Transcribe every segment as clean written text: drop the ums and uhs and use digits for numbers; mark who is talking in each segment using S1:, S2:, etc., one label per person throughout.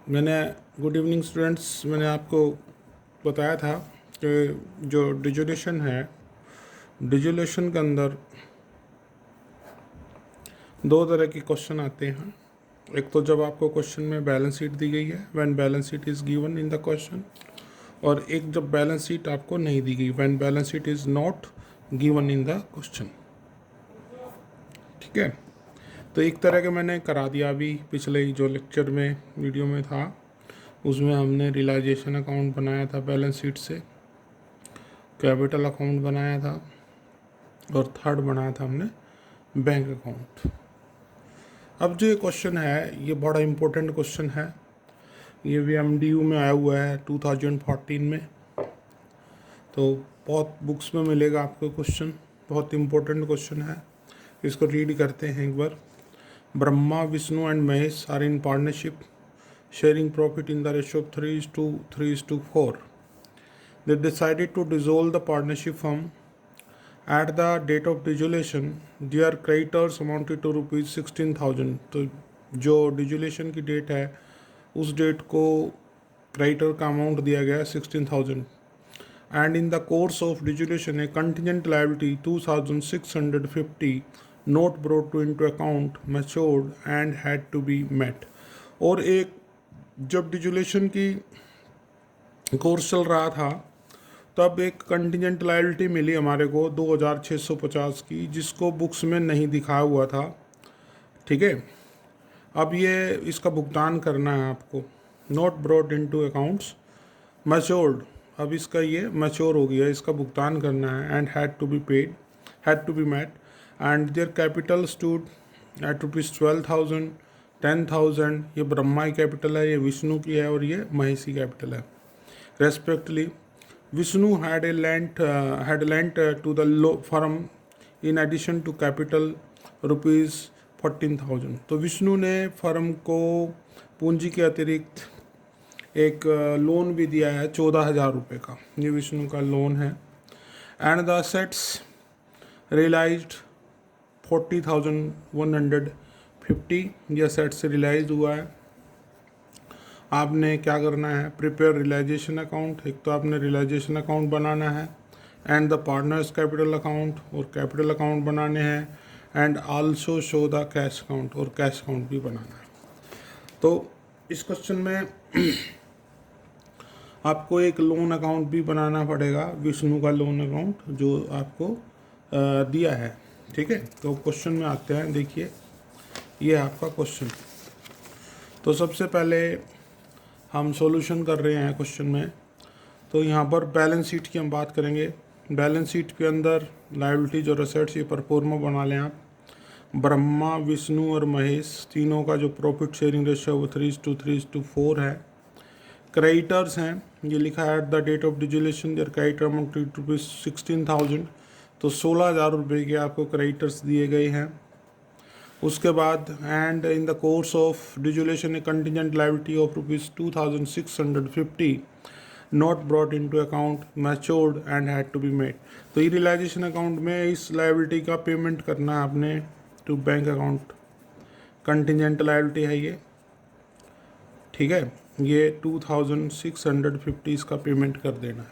S1: मैंने good evening students, मैंने आपको बताया था कि जो डिजुलेशन है, डिजुलेशन के अंदर दो तरह के क्वेश्चन आते हैं। एक तो जब आपको क्वेश्चन में बैलेंस शीट दी गई है, when balance sheet is given in the question, और एक जब बैलेंस शीट आपको नहीं दी गई, when balance sheet is not given in the question. ठीक है, तो एक तरह के मैंने करा दिया अभी पिछले जो लेक्चर में वीडियो में था, उसमें हमने रियलाइजेशन अकाउंट बनाया था बैलेंस शीट से, कैपिटल अकाउंट बनाया था, और थर्ड बनाया था हमने बैंक अकाउंट। अब जो ये क्वेश्चन है, ये बड़ा इम्पोर्टेंट क्वेश्चन है। ये भी MDU में आया हुआ है 2014 में, तो बहुत बुक्स में मिलेगा आपको क्वेश्चन, बहुत इम्पोर्टेंट क्वेश्चन है। इसको रीड करते हैं एक बार। Brahma, Vishnu and Mahesh are in partnership, sharing profit in the ratio of 3:4. They decided to dissolve the partnership firm. At the date of dissolution, their creditors amounted to rupees 16,000. तो जो डिजुलेशन की डेट है, उस डेट को क्रेडिटर का अमाउंट दिया गया 16,000. And in the course of dissolution, a contingent liability 2,650 note brought into account matured and had to be met. और एक जब डिजुलेशन की कोर्स चल रहा था, तब एक कंटिजेंट लायबिलिटी मिली हमारे को 2,650 की, जिसको बुक्स में नहीं दिखाया हुआ था। ठीक है, अब ये इसका भुगतान करना है आपको। Not brought into accounts matured, अब इसका ये मैच्योर हो गया, इसका भुगतान करना है। And had to be paid, had to be met, and their capital stood at ₹12,000, 10,000 ये ब्रह्मा की कैपिटल है, ये विष्णु की है, और ये महेश की कैपिटल है respectively. Vishnu had lent to the firm in addition to capital ₹14,000. तो विष्णु ने फर्म को पूंजी के अतिरिक्त एक लोन भी दिया है 14,000 रुपये का, ये विष्णु का लोन है। एंड द असेट्स रियलाइज्ड 40,150, ये असेट्स रियलाइज हुआ है। आपने क्या करना है, प्रिपेयर रियलाइजेशन अकाउंट, एक तो आपने रियलाइजेशन अकाउंट बनाना है, and the partners capital account, और कैपिटल अकाउंट बनाने हैं, and also show the cash account, और कैश अकाउंट भी बनाना है। तो इस क्वेश्चन में आपको एक लोन अकाउंट भी बनाना पड़ेगा, विष्णु का लोन अकाउंट जो आपको दिया है। ठीक है, तो क्वेश्चन में आते हैं। देखिए, ये है आपका क्वेश्चन। तो सबसे पहले हम सॉल्यूशन कर रहे हैं क्वेश्चन में। तो यहाँ पर बैलेंस शीट की हम बात करेंगे। बैलेंस शीट के अंदर लायबिलिटीज और असेट्स ये परफॉर्मा बना लें आप। ब्रह्मा, विष्णु और महेश तीनों का जो प्रॉफिट शेयरिंग रेशियो वो 3:4 है। क्रेडिटर्स हैं, ये लिखा है at the date of dissolution there creditor amounted to ₹16,000, तो 16,000 रुपये के आपको क्रेडिटर्स दिए गए हैं। उसके बाद and in the course of dissolution a contingent liability of ₹2,650 not brought into account matured and had to be made. तो ये रियलाइजेशन अकाउंट में इस लायबिलिटी का पेमेंट करना है आपने to bank account. Contingent liability है ये, ठीक है, ये 2,650 इसका पेमेंट कर देना है,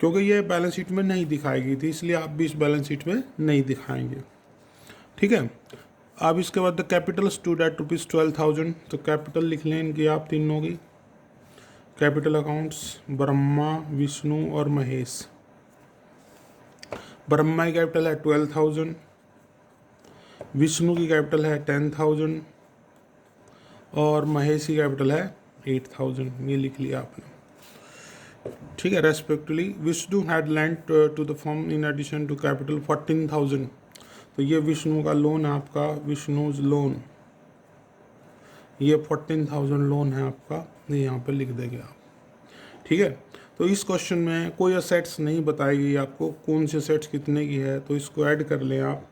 S1: क्योंकि ये बैलेंस शीट में नहीं दिखाई गई थी, इसलिए आप भी इस बैलेंस शीट में नहीं दिखाएंगे। ठीक है, अब इसके बाद द कैपिटल स्टूड एट ₹12,000, तो कैपिटल लिख लें इनकी आप तीनों की। कैपिटल अकाउंट्स ब्रह्मा, विष्णु और महेश। ब्रह्मा की कैपिटल है 12,000, विष्णु की कैपिटल है 10,000, और महेश की कैपिटल है 8,000, ये लिख लिया आपने। ठीक है, respectively Vishnu had lent to the firm in addition to capital 14,000, तो ये विष्णु का लोन है आपका, विष्णुज लोन, ये 14,000 लोन है आपका, ये यहाँ पर लिख देंगे आप। ठीक है, तो इस क्वेश्चन में कोई असेट्स नहीं बताई गई आपको, कौन से असेट्स कितने की है, तो इसको ऐड कर लें आप।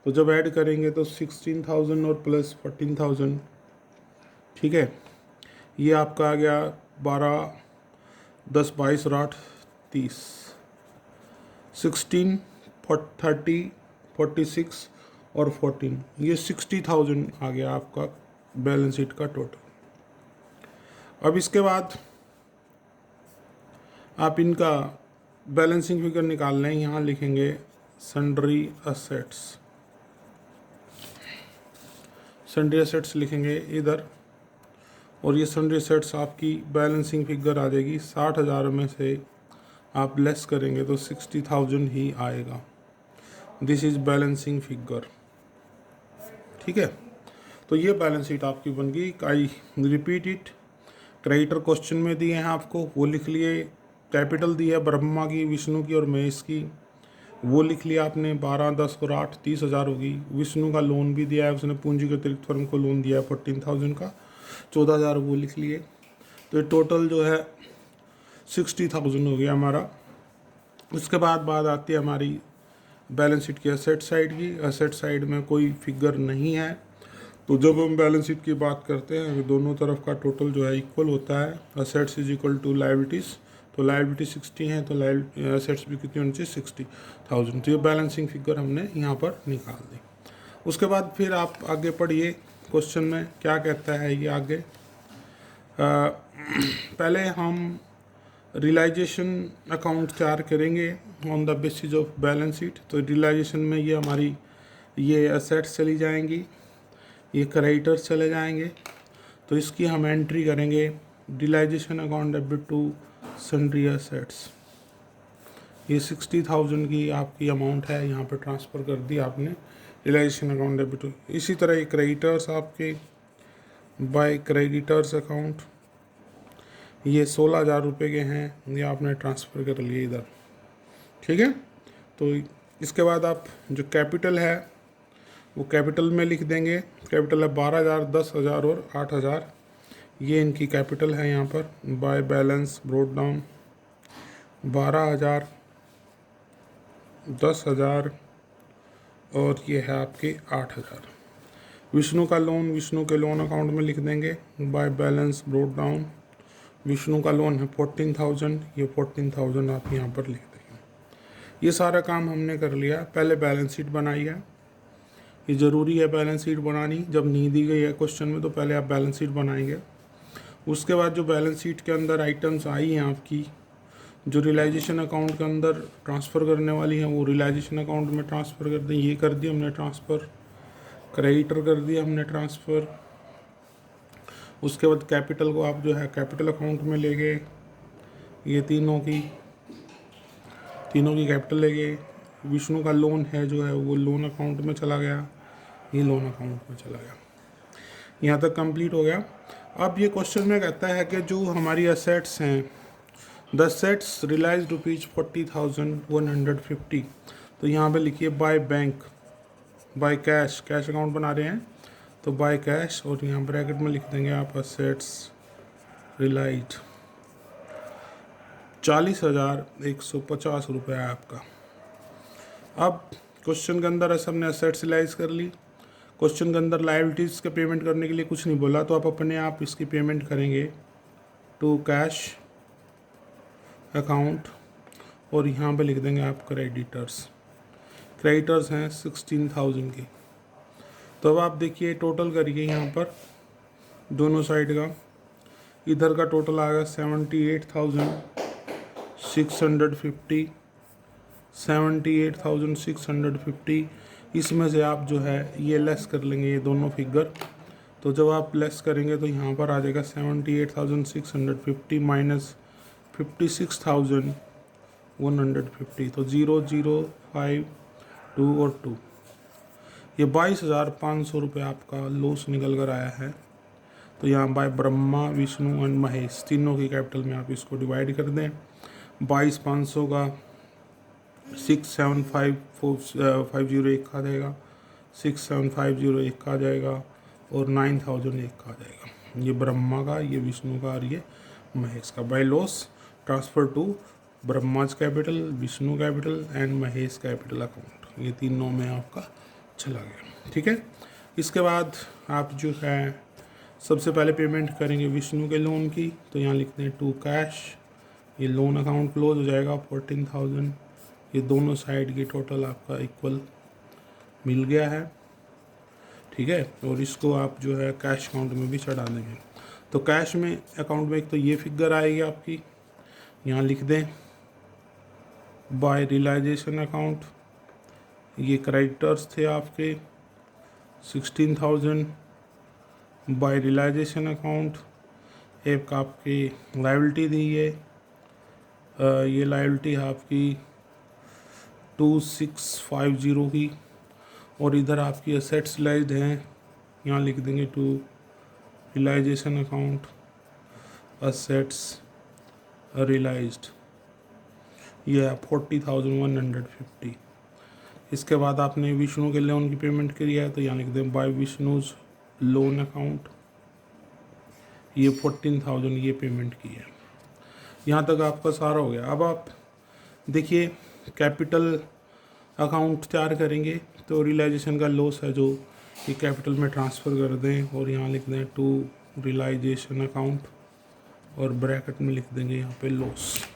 S1: तो जब ऐड करेंगे तो 16,000 और प्लस 14,000, ठीक है, ये आपका आ गया 12, 10, 22 और 8, 30, 16, 30, 46 और 14, ये 60,000 आ गया आपका बैलेंस शीट का टोटल। अब इसके बाद आप इनका बैलेंसिंग फिगर निकाल लें। यहाँ लिखेंगे सन्ड्री असेट्स, सन्ड्री असेट्स लिखेंगे इधर, और ये सन्ड्री असेट्स आपकी बैलेंसिंग फिगर आ जाएगी। 60,000 में से आप लेस करेंगे तो 60,000 ही आएगा। दिस इज़ बैलेंसिंग फिगर, ठीक है। तो ये बैलेंस शीट आपकी बन गई। I repeat it, creditor question में दिए हैं आपको, वो लिख लिए। कैपिटल दी है ब्रह्मा की, विष्णु की और महेश की, वो लिख लिया आपने। 12, 10 और 8 30,000 होगी। विष्णु का लोन भी दिया है, उसने पूंजी के अतिरिक्त फर्म को लोन दिया है 14,000 का, 14,000 वो लिख लिए। तो ये टोटल जो है 60,000 हो गया हमारा। उसके बाद बात आती है हमारी बैलेंस शीट की असेट साइड की। असेट साइड में कोई फिगर नहीं है, तो जब हम बैलेंस शीट की बात करते हैं दोनों तरफ का टोटल जो है इक्वल होता है। Assets is equal to liabilities, तो लायबिलिटी 60 है तो असेट्स भी कितनी होनी चाहिए 60,000। तो ये बैलेंसिंग फिगर हमने यहाँ पर निकाल दी। उसके बाद फिर आप आगे पढ़िए, क्वेश्चन में क्या कहता है ये आगे। पहले हम रियलाइजेशन अकाउंट तैयार करेंगे on the basis of balance sheet. तो रियलाइजेशन में ये हमारी ये असेट्स चली जाएंगी, ये क्रेडिटर्स चले जाएंगे। तो इसकी हम एंट्री करेंगे realisation account debit to sundry assets. ये 60,000 की आपकी अमाउंट है, यहाँ पे ट्रांसफ़र कर दी आपने रियलाइजेशन अकाउंट डेबिट टू। इसी तरह ये क्रेडिटर्स आपके बाय क्रेडिटर्स अकाउंट, ये 16,000 रुपये के हैं, ये आपने ट्रांसफ़र कर लिए इधर, ठीक है। तो इसके बाद आप जो कैपिटल है वो कैपिटल में लिख देंगे। कैपिटल है 12,000, 10,000 और 8,000, ये इनकी कैपिटल है यहाँ पर। बाय बैलेंस ब्रोड डाउन 12,000, 10,000 और ये है आपके 8,000। विष्णु का लोन विष्णु के लोन अकाउंट में लिख देंगे। By balance broad down, Vishnu का लोन है 14,000, ये 14,000 आप यहाँ पर लिख देंगे। ये सारा काम हमने कर लिया। पहले बैलेंस शीट बनाई है, ये ज़रूरी है बैलेंस शीट बनानी। जब नहीं दी गई है क्वेश्चन में तो पहले आप बैलेंस शीट बनाएंगे। उसके बाद जो बैलेंस शीट के अंदर आइटम्स आई हैं आपकी, जो रियलाइजेशन अकाउंट के अंदर ट्रांसफ़र करने वाली हैं, वो रियलाइजेशन अकाउंट में ट्रांसफ़र कर दें। ये कर दिया हमने ट्रांसफ़र, क्रेडिटर कर दिया हमने ट्रांसफ़र। उसके बाद कैपिटल को आप जो है कैपिटल अकाउंट में ले गए, ये तीनों की कैपिटल ले गए। विष्णु का लोन है जो है वो लोन अकाउंट में चला गया, ये लोन अकाउंट में चला गया। यहाँ तक कंप्लीट हो गया। अब ये क्वेश्चन में कहता है कि जो हमारी असेट्स हैं, द सेट्स रियलाइज रुपीज़ 40,150। तो यहाँ पे लिखिए by bank, by cash, cash account बना रहे हैं तो बाय कैश, और यहाँ ब्रैकेट में लिख देंगे आप असेट्स रियलाइज 40,150 रुपये है आपका। अब क्वेश्चन के अंदर ऐसा हमने असेट्स रियलाइज कर ली। क्वेश्चन के अंदर लायबिलिटीज़ के पेमेंट करने के लिए कुछ नहीं बोला, तो आप अपने आप इसकी पेमेंट करेंगे टू कैश अकाउंट, और यहाँ पे लिख देंगे आप क्रेडिटर्स। क्रेडिटर्स हैं 16,000 की। तो अब आप देखिए टोटल करिए यहाँ पर दोनों साइड का। इधर का टोटल आएगा 78,650, 78,650। इसमें से आप जो है ये लेस कर लेंगे ये दोनों फिगर। तो जब आप लेस करेंगे तो यहाँ पर आ जाएगा 78,650 माइनस 56,150, तो 0, 0, 5, 2 और 2, ये 22,500 रुपये आपका लॉस निकल कर आया है। तो यहाँ बाय ब्रह्मा विष्णु एंड महेश तीनों की कैपिटल में आप इसको डिवाइड कर दें। 22,500 का 675,50 एक आ जाएगा, 675,0 एक आ जाएगा, और 9,000 एक आ जाएगा। ये ब्रह्मा का, ये विष्णु का और ये महेश का। By loss transfer to Brahma's capital, Vishnu capital and Mahesh capital account, ये तीनों में आपका चला गया, ठीक है। इसके बाद आप जो है सबसे पहले पेमेंट करेंगे विष्णु के लोन की, तो यहाँ लिखते हैं टू कैश, ये लोन अकाउंट क्लोज हो जाएगा 14,000। ये दोनों साइड की टोटल आपका इक्वल मिल गया है, ठीक है। और इसको आप जो है कैश अकाउंट में भी चढ़ा देंगे। तो कैश में अकाउंट में एक तो ये फिगर आएगी आपकी, यहाँ लिख दें बाय रियलाइजेशन अकाउंट, ये क्रेडिटर्स थे आपके 16,000 बाय रियलाइजेशन अकाउंट। एक आपकी लायबिलिटी दी है, ये लायबिलिटी है आपकी 2650 की, और इधर आपकी असेट्स रिलाइज्ड हैं, यहाँ लिख देंगे to realisation account assets realised, ये है 40,150। इसके बाद आपने विष्णु के लोन की पेमेंट करी है, तो यहाँ लिख दें बाय विष्णुज लोन अकाउंट, ये 14,000 ये पेमेंट की है। यहाँ तक आपका सारा हो गया। अब आप देखिए कैपिटल अकाउंट तैयार करेंगे, तो रियलाइजेशन का लॉस है जो ये कैपिटल में ट्रांसफ़र कर दें, और यहाँ लिख दें टू रियलाइजेशन अकाउंट, और ब्रैकेट में लिख देंगे यहाँ पे लॉस,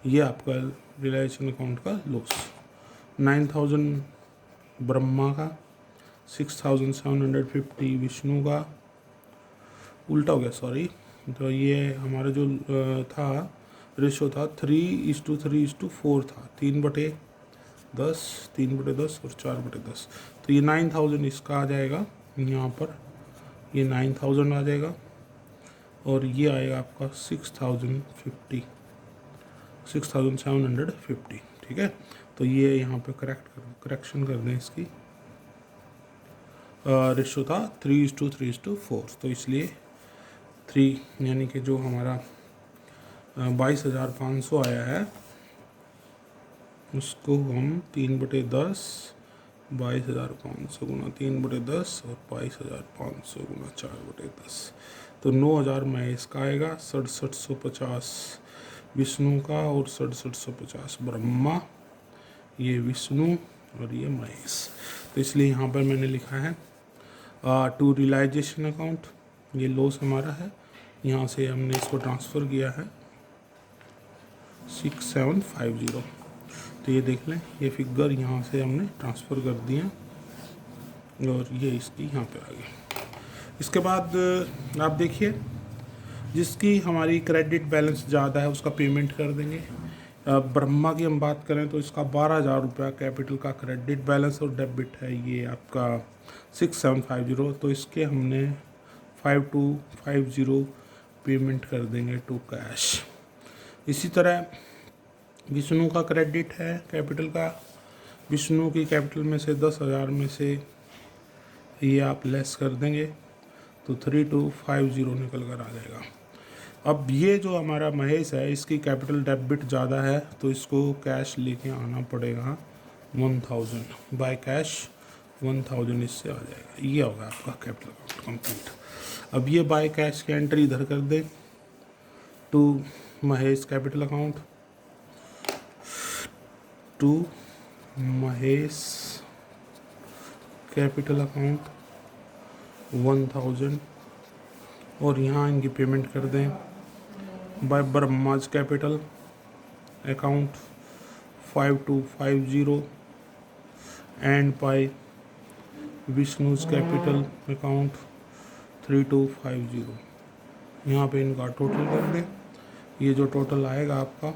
S1: ये आपका रियलाइजेशन अकाउंट का लॉस। 9,000 ब्रह्मा का, 6,750 विष्णु का, उल्टा हो गया सॉरी। तो ये हमारा जो था रेशो था 3:3:4 था, 3/10, 3/10 और 4/10। तो ये 9,000 इसका आ जाएगा, यहाँ पर ये 9,000 आ जाएगा, और ये आएगा आपका 6,750, ठीक है। तो ये यहाँ पे करेक्शन कर दें इसकी, रेशो था 3:3:4, तो इसलिए 3 यानी कि जो हमारा 22,500 आया है उसको हम 3/10, 22,500 गुना 3/10 और 22,500 गुना 4/10, तो 9,000 महेश का आएगा, 6750 विष्णु का और 6750 ब्रह्मा, ये विष्णु और ये महेश। तो इसलिए यहाँ पर मैंने लिखा है टू रियलाइजेशन अकाउंट, ये लॉस हमारा है, यहाँ से हमने इसको ट्रांसफ़र किया है 6750। तो ये देख लें, ये फिगर यहाँ से हमने ट्रांसफ़र कर दिया, और ये इसकी यहाँ पे आ गई। इसके बाद आप देखिए जिसकी हमारी क्रेडिट बैलेंस ज़्यादा है उसका पेमेंट कर देंगे। ब्रह्मा की हम बात करें तो इसका 12,000 रुपया कैपिटल का क्रेडिट बैलेंस और डेबिट है, ये आपका 6750, तो इसके हमने 5250 पेमेंट कर देंगे टू कैश। इसी तरह विष्णु का क्रेडिट है कैपिटल का, विष्णु की कैपिटल में से 10,000 में से ये आप लेस कर देंगे, तो 3250 निकल कर आ जाएगा। अब ये जो हमारा महेश है इसकी कैपिटल डेबिट ज़्यादा है, तो इसको कैश लेके आना पड़ेगा 1000, बाय कैश 1000 इससे आ जाएगा, ये होगा आपका कैपिटल अकाउंट कंप्लीट। अब ये बाय कैश की एंट्री इधर कर दें to Mahesh capital account, to Mahesh capital account 1000, और यहाँ इनकी पेमेंट कर दें by Brahma's capital account 5250 and by Vishnu's capital account 3250। यहाँ पे इनका टोटल कर दें, ये जो टोटल आएगा आपका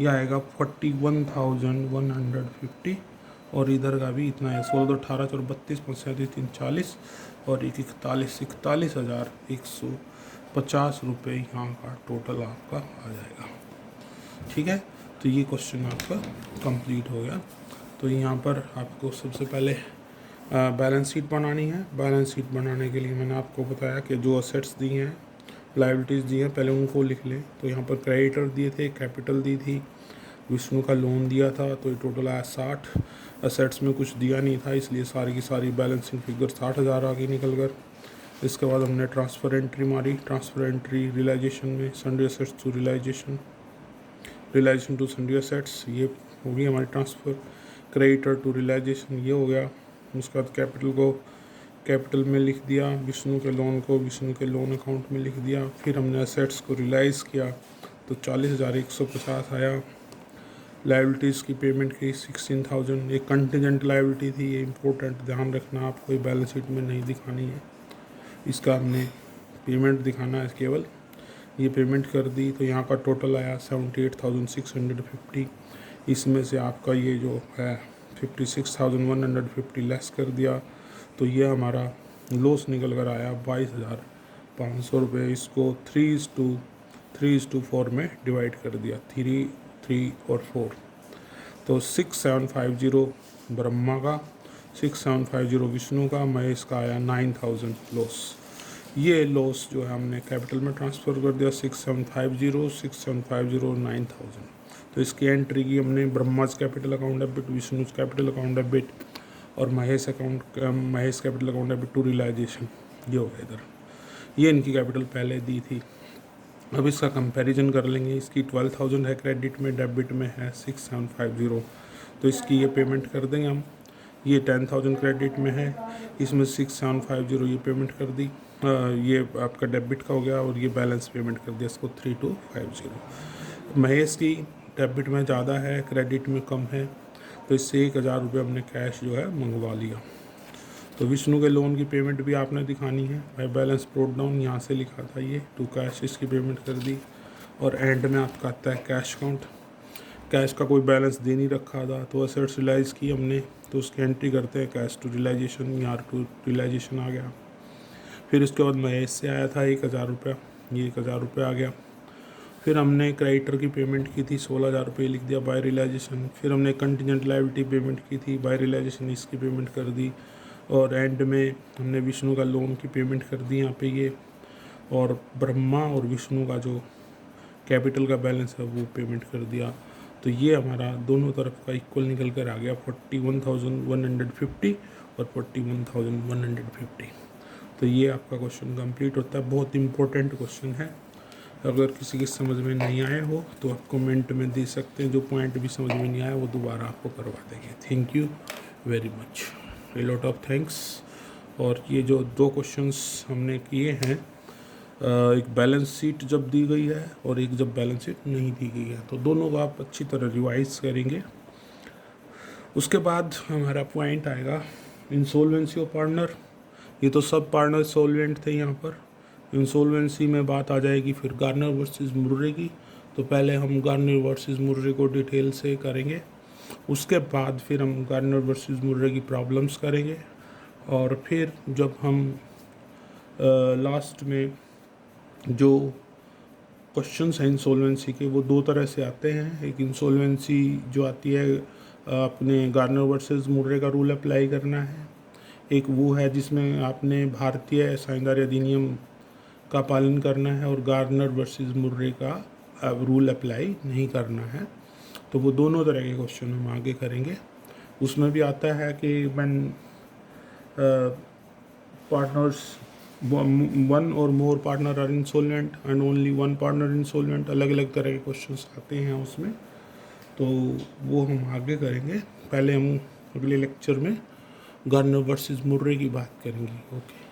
S1: ये आएगा 41,150, और इधर का भी इतना है 16, 18, 4, 32, 35, 3, 40 और 41,150 रुपये यहाँ का टोटल आपका आ जाएगा, ठीक है। तो ये क्वेश्चन आपका कंप्लीट हो गया। तो यहाँ पर आपको सबसे पहले बैलेंस शीट बनानी है। बैलेंस शीट बनाने के लिए मैंने आपको बताया कि जो असेट्स दी हैं, लायबिलिटीज़ दी हैं, पहले उनको लिख लें। तो यहाँ पर क्रेडिटर दिए थे, कैपिटल दी थी, विष्णु का लोन दिया था, तो ये टोटल आया 60। असेट्स में कुछ दिया नहीं था, इसलिए सारी की सारी बैलेंसिंग फिगर 60,000 आ गई निकल कर। इसके बाद हमने ट्रांसफ़र एंट्री मारी, ट्रांसफ़र एंट्री रियलाइजेशन में sundry assets to realisation, realisation to sundry assets, ये हो गई हमारी ट्रांसफ़र। क्रेडिटर टू रियलाइजेशन ये हो गया। उसके बाद कैपिटल को कैपिटल में लिख दिया, विष्णु के लोन को विष्णु के लोन अकाउंट में लिख दिया। फिर हमने असेट्स को रियलाइज़ किया तो 40,150 आया। लायबिलिटीज़ की पेमेंट की 16,000, एक कंटिजेंट लायबिलिटी थी, ये इंपॉर्टेंट ध्यान रखना, आपको बैलेंस शीट में नहीं दिखानी है। इसका हमने पेमेंट दिखाना है केवल। ये पेमेंट कर दी तो यहाँ का टोटल आया 78,650। इसमें से आपका ये जो है 56,150 लेस कर दिया, तो ये हमारा लॉस निकल कर आया 22,500 रुपये। इसको 3:4 में डिवाइड कर दिया, 3, 3 और 4, तो 6750 ब्रह्मा का, 6750 विष्णु का, महेश का आया 9,000 लॉस। ये लॉस जो है हमने कैपिटल में ट्रांसफ़र कर दिया, 6750, 6750, 9,000। तो इसकी एंट्री की हमने Brahma's capital account debit, Vishnu capital account debit और Mahesh capital account debit to realisation, ये हो गया इधर। ये इनकी कैपिटल पहले दी थी। अब इसका कंपैरिजन कर लेंगे। इसकी 12,000 है क्रेडिट में, डेबिट में है 6750, तो इसकी ये पेमेंट कर देंगे हम। ये 10,000 क्रेडिट में है, इसमें 6750 ये पेमेंट कर दी, ये आपका डेबिट का हो गया, और ये बैलेंस पेमेंट कर दिया इसको 3250। महेश की डेबिट में ज़्यादा है, क्रेडिट में कम है, तो इससे 1,000 रुपये हमने कैश जो है मंगवा लिया। तो विष्णु के लोन की पेमेंट भी आपने दिखानी है। भाई बैलेंस ब्रोट डाउन यहाँ से लिखा था, ये टू कैश, इसकी पेमेंट कर दी। और एंड में आपका आता है कैश काउंट। कैश का कोई बैलेंस दे नहीं रखा था, तो असेट्स रियलाइज़ की हमने, तो उसकी एंट्री करते हैं कैश टू रियलाइजेशन। यहाँ टू रियलाइजेशन आ गया। फिर उसके बाद महेश से आया था 1,000 रुपया, ये 1,000 रुपये आ गया। फिर हमने क्रेडिटर की पेमेंट की थी 16,000 रुपये, लिख दिया बाय रियलाइजेशन। फिर हमने कंटिजेंट लायबिलिटी पेमेंट की थी बाय रियलाइजेशन, इसकी पेमेंट कर दी। और एंड में हमने विष्णु का लोन की पेमेंट कर दी यहाँ पे ये, और ब्रह्मा और विष्णु का जो कैपिटल का बैलेंस है वो पेमेंट कर दिया। तो ये हमारा दोनों तरफ का इक्वल निकल कर आ गया 41,150 और 41,150। तो ये आपका क्वेश्चन कंप्लीट होता है। बहुत इंपॉर्टेंट क्वेश्चन है। अगर किसी की समझ में नहीं आए हो तो आप कमेंट में दे सकते हैं। जो पॉइंट भी समझ में नहीं आया वो दोबारा आपको करवा देंगे। Thank you very much, a lot of thanks. और ये जो 2 क्वेश्चंस हमने किए हैं, एक बैलेंस शीट जब दी गई है और एक जब बैलेंस शीट नहीं दी गई है, तो दोनों को आप अच्छी तरह रिवाइज करेंगे। उसके बाद हमारा पॉइंट आएगा इंसॉल्वेंसी ऑफ पार्टनर। ये तो सब पार्टनर सॉल्वेंट थे यहाँ पर। इंसॉल्वेंसी में बात आ जाएगी फिर गार्नर वर्सेस मुर्रे की। तो पहले हम गार्नर वर्सेस मुर्रे को डिटेल से करेंगे, उसके बाद फिर हम गार्नर वर्सेस मुर्रे की प्रॉब्लम्स करेंगे, और फिर जब हम लास्ट में जो क्वेश्चंस हैं इंसॉल्वेंसी के, वो 2 तरह से आते हैं। एक इंसॉल्वेंसी जो आती है अपने गार्नर वर्सेस मुर्रे का रूल अप्लाई करना है, एक वो है जिसमें आपने भारतीय साझेदारी अधिनियम का पालन करना है और गार्नर वर्सेस मुर्रे का रूल अप्लाई नहीं करना है। तो वो दोनों तरह के क्वेश्चन हम आगे करेंगे। उसमें भी आता है कि व्हेन पार्टनर्स 1 और more partner are insolvent and only 1 partner insolvent, अलग अलग तरह के क्वेश्चंस आते हैं उसमें। तो वो हम आगे करेंगे। पहले हम अगले लेक्चर में गार्नर वर्सेस मुर्रे की बात करेंगे। ओके।